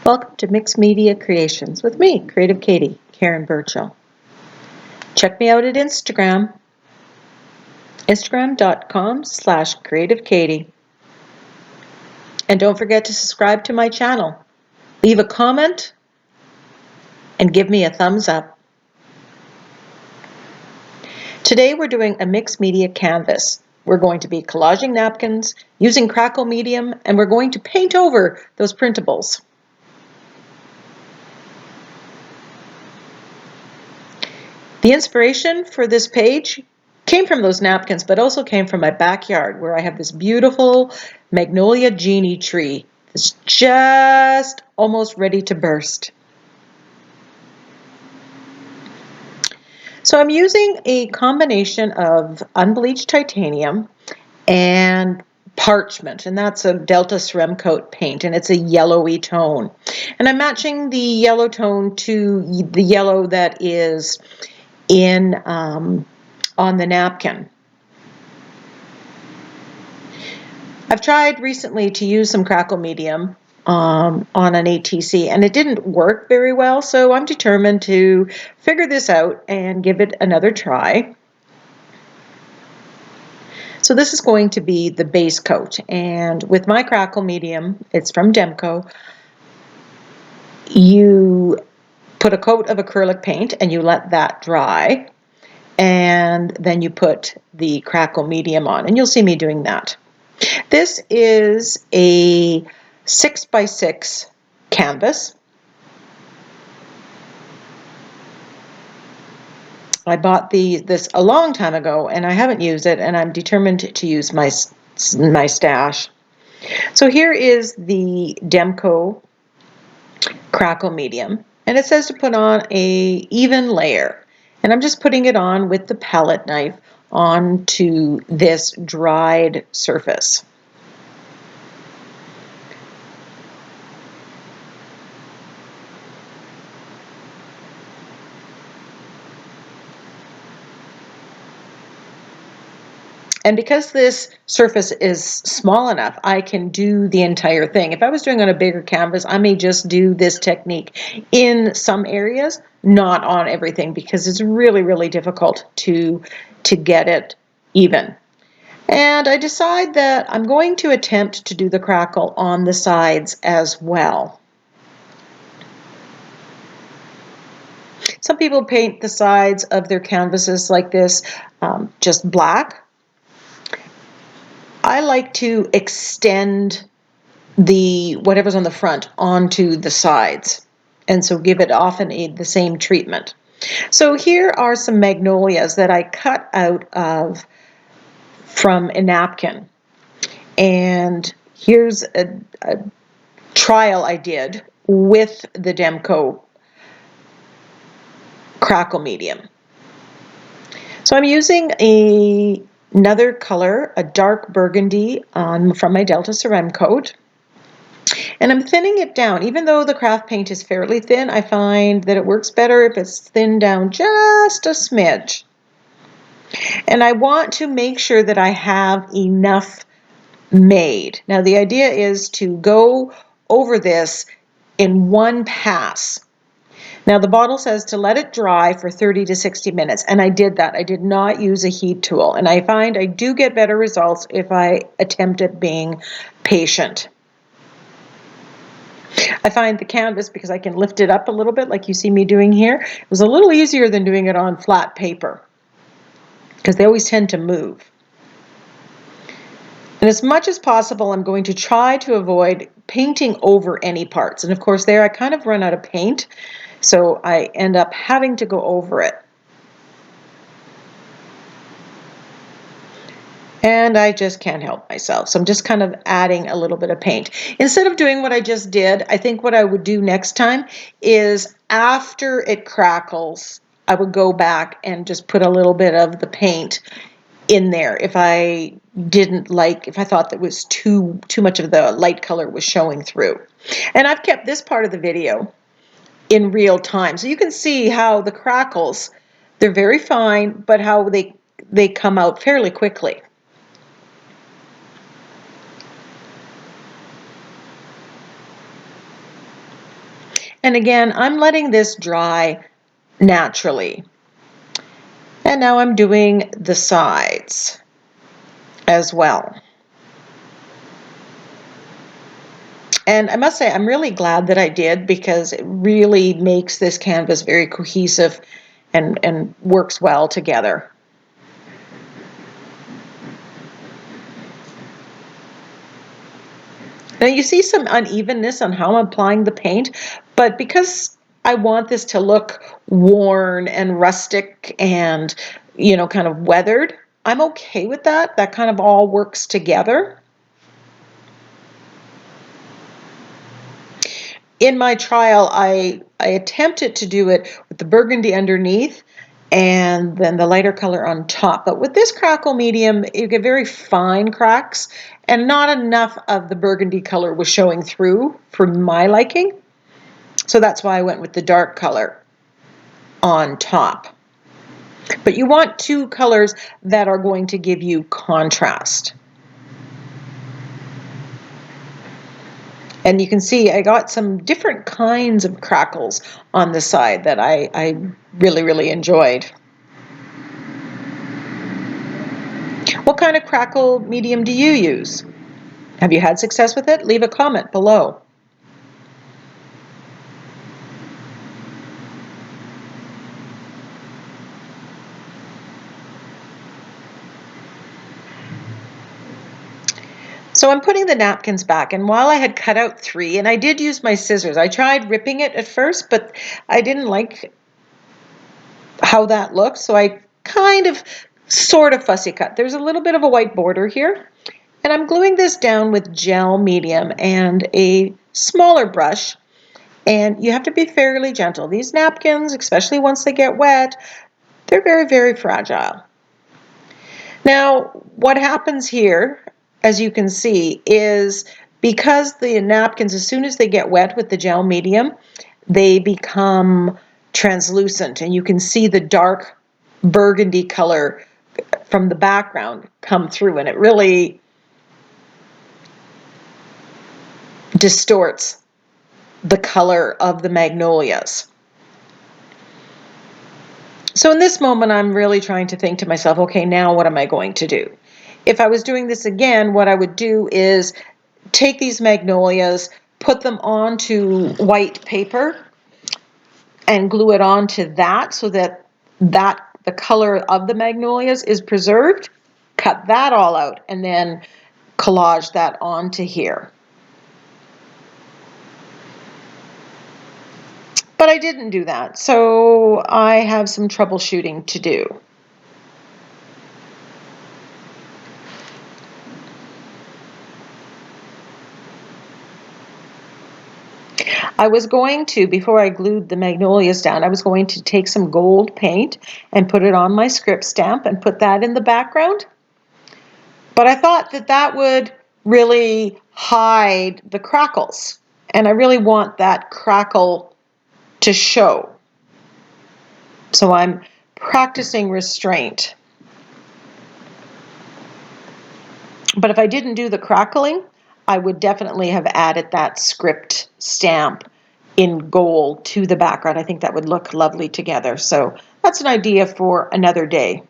Welcome to Mixed Media Creations with me, Creative Katie, Karen Burchill. Check me out at Instagram, instagram.com/creativekatie. And don't forget to subscribe to my channel. Leave a comment and give me a thumbs up. Today we're doing a mixed media canvas. We're going to be collaging napkins using Crackle medium, and we're going to paint over those printables. The inspiration for this page came from those napkins, but also came from my backyard where I have this beautiful Magnolia genie tree that's just almost ready to burst. So I'm using a combination of unbleached titanium and parchment, and that's a Delta Cerem Coat paint, and it's a yellowy tone. And I'm matching the yellow tone to the yellow that is in on the napkin. I've tried recently to use some Crackle medium on an ATC, and it didn't work very well, so I'm determined to figure this out and give it another try. So this is going to be the base coat, and with my Crackle medium, it's from Demco, you put a coat of acrylic paint and you let that dry, and then you put the Crackle medium on, and you'll see me doing that. This is a 6x6 canvas. I bought this a long time ago and I haven't used it, and I'm determined to use my stash. So here is the Demco Crackle medium, and it says to put on a even layer, and I'm just putting it on with the palette knife onto this dried surface. And because this surface is small enough, I can do the entire thing. If I was doing on a bigger canvas, I may just do this technique in some areas, not on everything, because it's really, really difficult to get it even. And I decide that I'm going to attempt to do the crackle on the sides as well. Some people paint the sides of their canvases like this, just black. I like to extend whatever's on the front onto the sides, and so give it often the same treatment. So here are some magnolias that I cut out of from a napkin, and here's a trial I did with the Demco Crackle medium. So I'm using another color, a dark burgundy from my Delta Cerem Coat, and I'm thinning it down. Even though the craft paint is fairly thin, I find that it works better if it's thinned down just a smidge. And I want to make sure that I have enough made. Now the idea is to go over this in one pass. Now the bottle says to let it dry for 30 to 60 minutes, and I did that. I did not use a heat tool, and I find I do get better results if I attempt at being patient. I find the canvas, because I can lift it up a little bit like you see me doing here, it was a little easier than doing it on flat paper, because they always tend to move. And as much as possible, I'm going to try to avoid painting over any parts. And of course there I kind of run out of paint, so I end up having to go over it. And I just can't help myself. So I'm just kind of adding a little bit of paint. Instead of doing what I just did, I think what I would do next time is after it crackles, I would go back and just put a little bit of the paint in there if I thought that was too much of the light color was showing through. And I've kept this part of the video in real time, so you can see how the crackles, they're very fine, but how they come out fairly quickly. And again, I'm letting this dry naturally. And now I'm doing the sides as well. And I must say, I'm really glad that I did, because it really makes this canvas very cohesive and works well together. Now you see some unevenness on how I'm applying the paint, but because I want this to look worn and rustic and, you know, kind of weathered, I'm okay with that. That kind of all works together. In my trial, I attempted to do it with the burgundy underneath and then the lighter color on top. But with this Crackle medium, you get very fine cracks, and not enough of the burgundy color was showing through for my liking. So that's why I went with the dark color on top. But you want two colors that are going to give you contrast. And you can see I got some different kinds of crackles on the side that I really, really enjoyed. What kind of Crackle medium do you use? Have you had success with it? Leave a comment below. So I'm putting the napkins back, and while I had cut out 3, and I did use my scissors, I tried ripping it at first, but I didn't like how that looked, so I kind of sort of fussy cut. There's a little bit of a white border here, and I'm gluing this down with gel medium and a smaller brush, and you have to be fairly gentle. These napkins, especially once they get wet, they're very, very fragile. Now, what happens here, as you can see, is because the napkins, as soon as they get wet with the gel medium, they become translucent, and you can see the dark burgundy color from the background come through, and it really distorts the color of the magnolias. So in this moment, I'm really trying to think to myself, okay, now what am I going to do? If I was doing this again, what I would do is take these magnolias, put them onto white paper, and glue it onto that so that the color of the magnolias is preserved. Cut that all out and then collage that onto here. But I didn't do that, so I have some troubleshooting to do. I was going to, before I glued the magnolias down, I was going to take some gold paint and put it on my script stamp and put that in the background. But I thought that that would really hide the crackles, and I really want that crackle to show. So I'm practicing restraint. But if I didn't do the crackling, I would definitely have added that script stamp in gold to the background. I think that would look lovely together. So that's an idea for another day.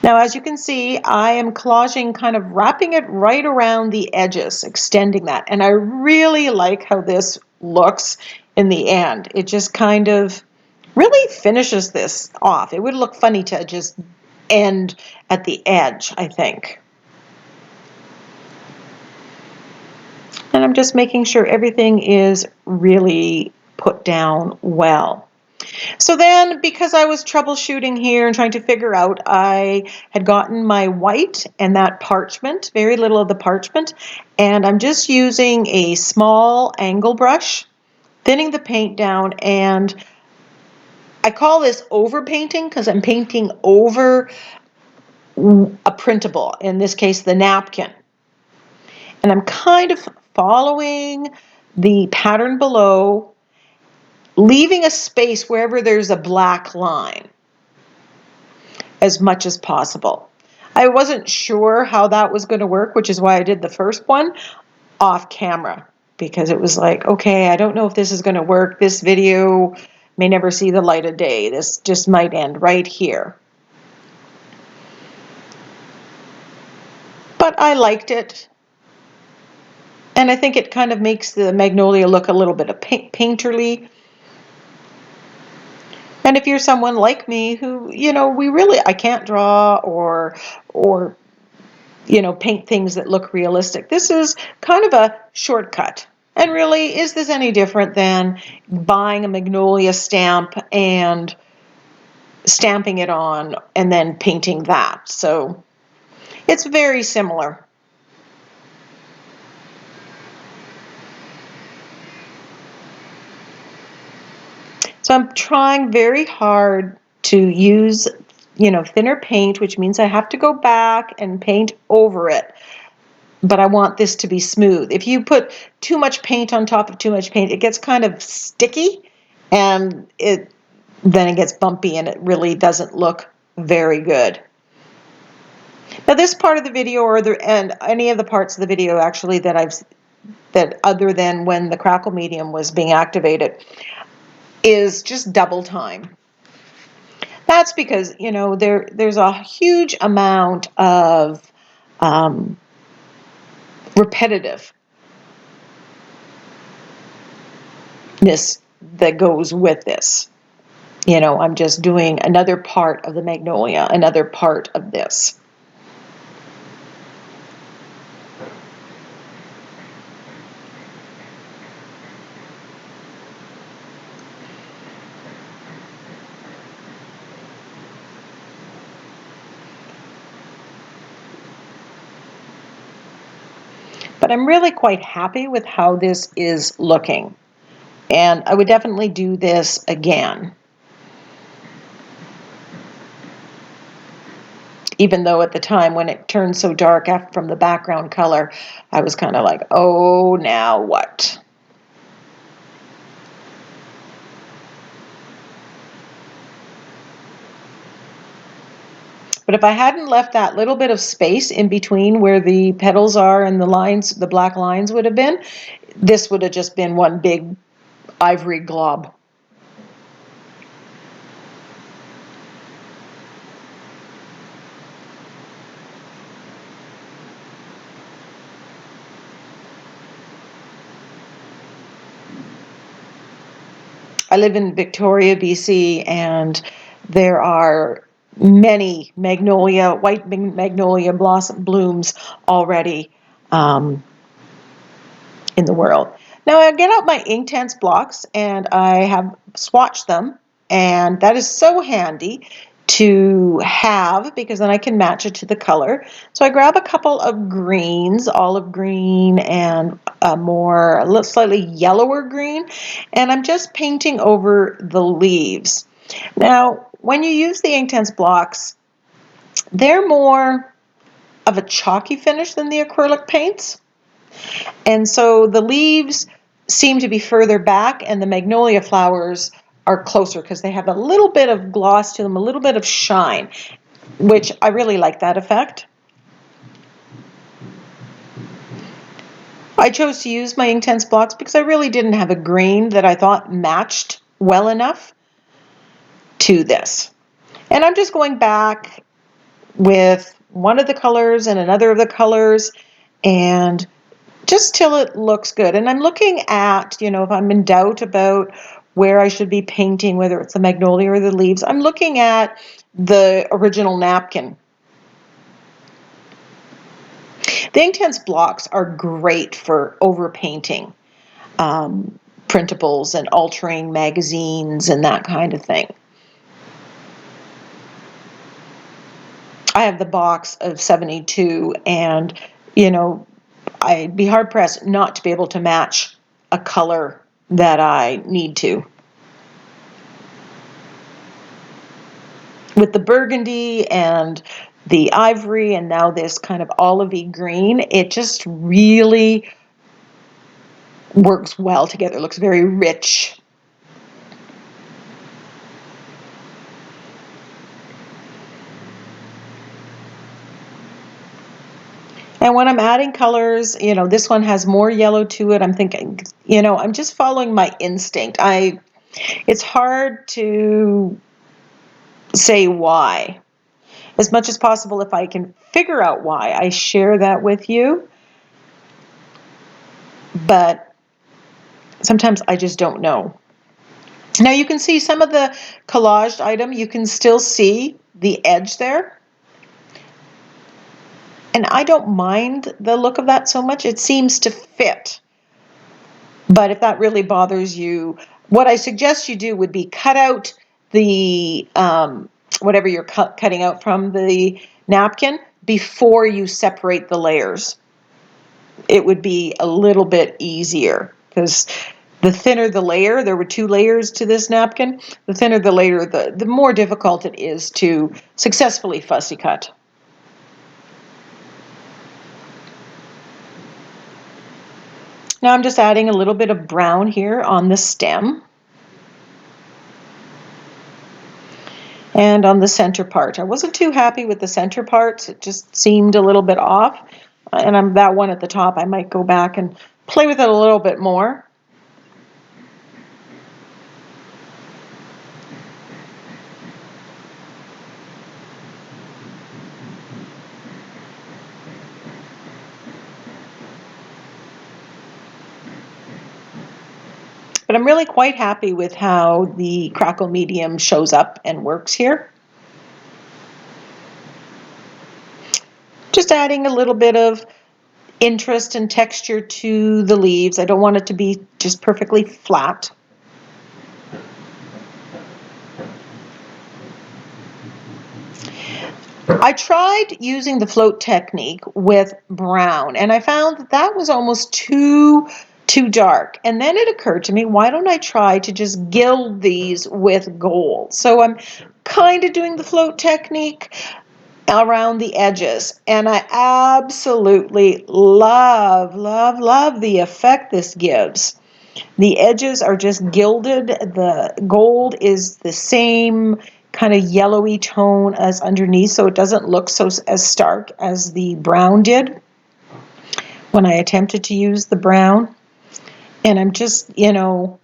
Now, as you can see, I am collaging, kind of wrapping it right around the edges, extending that. And I really like how this looks in the end. It just kind of really finishes this off. It would look funny to just end at the edge, I think. And I'm just making sure everything is really put down well. So then, because I was troubleshooting here and trying to figure out, I had gotten my white and that parchment, very little of the parchment, and I'm just using a small angle brush, thinning the paint down, and I call this overpainting because I'm painting over a printable, in this case the napkin. And I'm kind of following the pattern below, leaving a space wherever there's a black line as much as possible. I wasn't sure how that was going to work, which is why I did the first one off camera. because it was like, okay, I don't know if this is going to work. This video may never see the light of day. This just might end right here. But I liked it. And I think it kind of makes the Magnolia look a little bit of painterly. And if you're someone like me who, I can't draw or paint things that look realistic, this is kind of a shortcut. And really, is this any different than buying a Magnolia stamp and stamping it on and then painting that? So it's very similar. So I'm trying very hard to use, thinner paint, which means I have to go back and paint over it. But I want this to be smooth. If you put too much paint on top of too much paint, it gets kind of sticky, and then it gets bumpy, and it really doesn't look very good. Now, this part of the video, and any of the parts of the video actually that other than when the Crackle medium was being activated, is just double time. That's because, there's a huge amount of repetitiveness that goes with this. I'm just doing another part of the Magnolia, another part of this. But I'm really quite happy with how this is looking. And I would definitely do this again. Even though at the time when it turned so dark from the background color, I was kind of like, oh, now what? But if I hadn't left that little bit of space in between where the petals are and the lines, the black lines would have been, this would have just been one big ivory glob. I live in Victoria, BC, and there are many white magnolia blossom blooms already in the world. Now I get out my Inktense blocks and I have swatched them, and that is so handy to have because then I can match it to the color. So I grab a couple of greens, olive green and a slightly yellower green, and I'm just painting over the leaves. Now, when you use the Inktense blocks, they're more of a chalky finish than the acrylic paints. And so the leaves seem to be further back, and the magnolia flowers are closer because they have a little bit of gloss to them, a little bit of shine, which I really like that effect. I chose to use my Inktense blocks because I really didn't have a green that I thought matched well enough to this. And I'm just going back with one of the colors and another of the colors, and just till it looks good. And I'm looking at, if I'm in doubt about where I should be painting, whether it's the magnolia or the leaves, I'm looking at the original napkin. The Inktense blocks are great for overpainting printables and altering magazines and that kind of thing. I have the box of 72, and I'd be hard-pressed not to be able to match a color that I need to. With the burgundy and the ivory and now this kind of olivey green, it just really works well together. It looks very rich. And when I'm adding colors, you know, this one has more yellow to it. I'm thinking, you know, I'm just following my instinct. It's hard to say why. As much as possible, if I can figure out why, I share that with you. But sometimes I just don't know. Now you can see some of the collaged item, you can still see the edge there. And I don't mind the look of that so much. It seems to fit. But if that really bothers you, what I suggest you do would be cut out the whatever you're cutting out from the napkin before you separate the layers. It would be a little bit easier because the thinner the layer, there were 2 layers to this napkin, the thinner the layer, the more difficult it is to successfully fussy cut. Now I'm just adding a little bit of brown here on the stem and on the center part. I wasn't too happy with the center parts. It just seemed a little bit off. And that one at the top, I might go back and play with it a little bit more. But I'm really quite happy with how the Crackle medium shows up and works here. Just adding a little bit of interest and texture to the leaves. I don't want it to be just perfectly flat. I tried using the float technique with brown, and I found that that was almost too dark. And then it occurred to me, why don't I try to just gild these with gold? So I'm kind of doing the float technique around the edges, and I absolutely love, love, love the effect this gives. The edges are just gilded. The gold is the same kind of yellowy tone as underneath, so it doesn't look so as stark as the brown did when I attempted to use the brown. And I'm just, you know,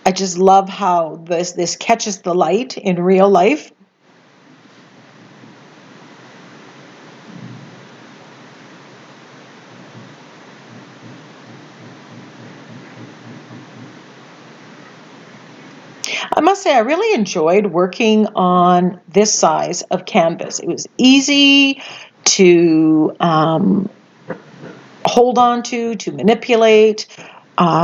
I just love how this catches the light in real life. I must say I really enjoyed working on this size of canvas. It was easy to hold on to manipulate.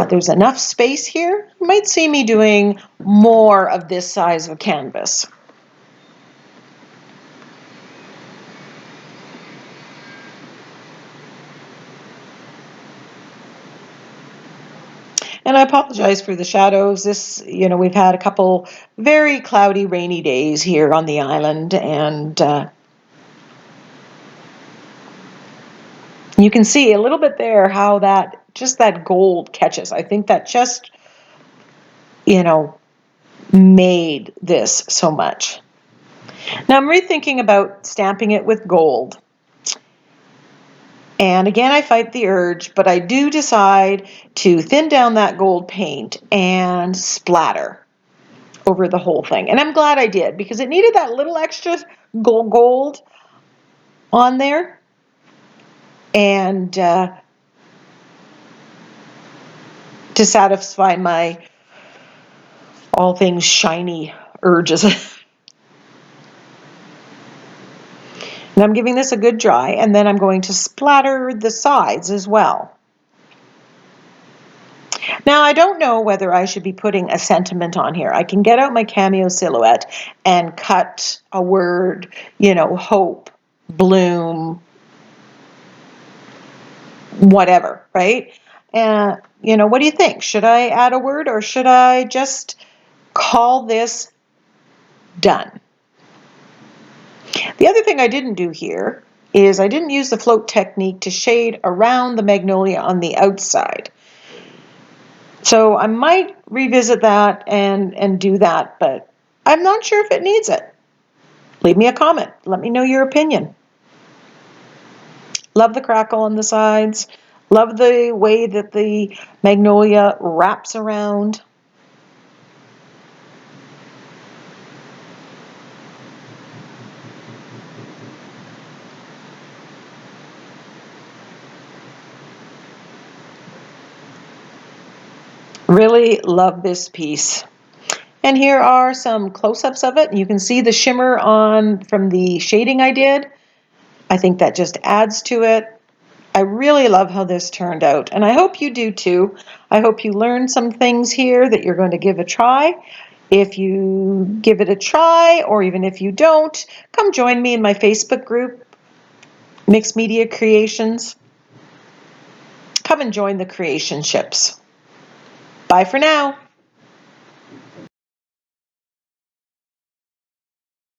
There's enough space here. You might see me doing more of this size of canvas. And I apologize for the shadows. This, you know, we've had a couple very cloudy, rainy days here on the island, and you can see a little bit there how that gold catches. I think that just, you know, made this so much. Now I'm rethinking about stamping it with gold. And again, I fight the urge, but I do decide to thin down that gold paint and splatter over the whole thing. And I'm glad I did, because it needed that little extra gold on there. And to satisfy my all things shiny urges. And I'm giving this a good dry, and then I'm going to splatter the sides as well. Now, I don't know whether I should be putting a sentiment on here. I can get out my Cameo Silhouette and cut a word, you know, hope, bloom, whatever, right? And, you know, what do you think? Should I add a word, or should I just call this done? The other thing I didn't do here is I didn't use the float technique to shade around the magnolia on the outside. So I might revisit that and do that, but I'm not sure if it needs it. Leave me a comment. Let me know your opinion. Love the crackle on the sides. Love the way that the Magnolia wraps around. Really love this piece. And here are some close-ups of it. You can see the shimmer on from the shading I did. I think that just adds to it. I really love how this turned out, and I hope you do too. I hope you learned some things here that you're going to give a try. If you give it a try, or even if you don't, come join me in my Facebook group, Mixed Media Creations. Come and join the creation ships. Bye for now.